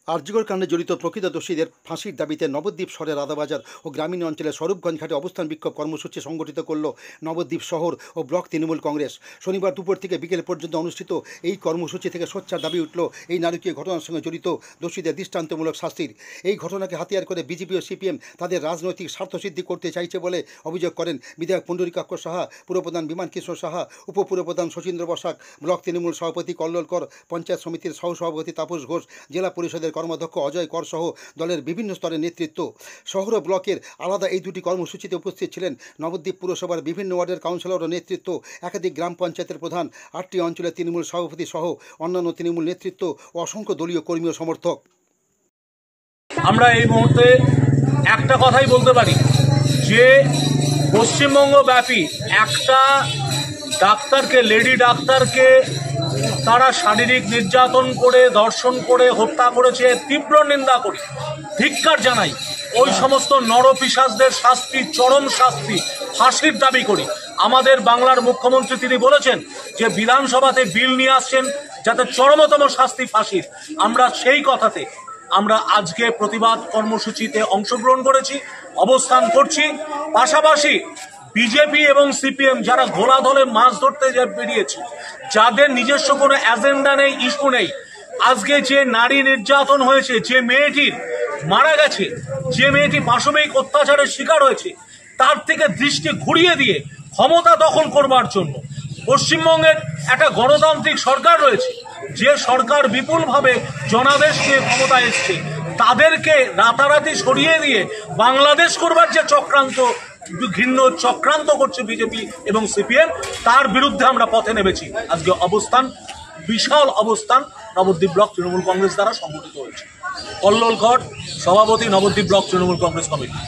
আরজিকর কাণ্ডে জড়িত প্রকৃত দোষীদের ফাঁসির দাবিতে নবদ্বীপ শহরের রাধাবাজার ও গ্রামীণ অঞ্চলের স্বরূপগঞ্জ ঘাটে অবস্থান বিক্ষোভ কর্মসূচি সংগঠিত করল নবদ্বীপ শহর ও ব্লক তৃণমূল কংগ্রেস। শনিবার দুপুর থেকে বিকেল পর্যন্ত অনুষ্ঠিত এই কর্মসূচি থেকে সোচ্চার দাবি উঠল এই নারকীয় ঘটনার সঙ্গে জড়িত দোষীদের দৃষ্টান্তমূলক শাস্তির। এই ঘটনাকে হাতিয়ার করে বিজেপি ও সিপিএম তাদের রাজনৈতিক স্বার্থসিদ্ধি করতে চাইছে বলে অভিযোগ করেন বিধায়ক পুণ্ডরীকাক্ষ সাহা, পুরপ্রধান বিমান কৃষ্ণ সাহা, উপপুরপ্রধান শচীন্দ্র বসাক, ব্লক তৃণমূল সভাপতি কল্লোল কর, পঞ্চায়েত সমিতির সহসভাপতি তাপস ঘোষ, জেলা পরিষদের কর্মাধ্যক্ষ অজয় কর সহ দলের বিভিন্ন স্তরের নেতৃত্ব। শহর ও ব্লকের আলাদা এই দুটি কর্মসূচিতে উপস্থিত ছিলেন নবদ্বীপ পুরসভার বিভিন্ন ওয়ার্ডের কাউন্সিলর ও নেতৃত্ব, একাধিক গ্রাম পঞ্চায়েতের প্রধান, 8টি অঞ্চলের তৃণমূল সভাপতি সহ অন্যান্য তৃণমূল নেতৃত্ব ও অসংখ্য দলীয় কর্মী ও সমর্থক। আমরা এই মুহূর্তে একটা কথাই বলতে পারি যে পশ্চিমবঙ্গ ব্যাপী একটা ডাক্তারকে, লেডি ডাক্তারকে তারা শারীরিক নির্যাতন করে, ধর্ষণ করে হত্যা করেছে। তীব্র নিন্দা করি, ধিক্কার জানাই। ওই সমস্ত নরপিশাচদের শাস্তি, চরম শাস্তি, ফাঁসির দাবি করি। আমাদের বাংলার মুখ্যমন্ত্রী তিনি বলেছেন যে বিধানসভাতে বিল নিয়ে আসছেন যাতে চরমতম শাস্তি ফাঁসির। আমরা সেই কথাতে আমরা আজকে প্রতিবাদ কর্মসূচিতে অংশগ্রহণ করেছি, অবস্থান করছি। পাশাপাশি বিজেপি এবং সিপিএম যারা ঘোলা ধরে মাছ ধরতে বেরিয়েছে, যাদের নিজস্ব কোনো এজেন্ডা নেই, ইস্যু নেই, আজকে যে নারী নির্যাতন হয়েছে, যে মেয়েটি মারা গেছে, যে মেয়েটি পাশবিক অত্যাচারের শিকার হয়েছে, তার থেকে দৃষ্টি ঘুরিয়ে দিয়ে ক্ষমতা দখল করবার জন্য পশ্চিমবঙ্গের একটা গণতান্ত্রিক সরকার রয়েছে, যে সরকার বিপুলভাবে জনাদেশকে ক্ষমতায় এসছে, তাদেরকে রাতারাতি সরিয়ে দিয়ে বাংলাদেশ করবার যে চক্রান্ত, ঘৃণ্য চক্রান্ত করছে বিজেপি এবং সিপিএম, তার বিরুদ্ধে আমরা পথে নেমেছি। আজকে অবস্থান, বিশাল অবস্থান নবদ্বীপ ব্লক তৃণমূল কংগ্রেস দ্বারা সংগঠিত হয়েছে। কল্লোল কর, সভাপতি, নবদ্বীপ ব্লক তৃণমূল কংগ্রেস কমিটি।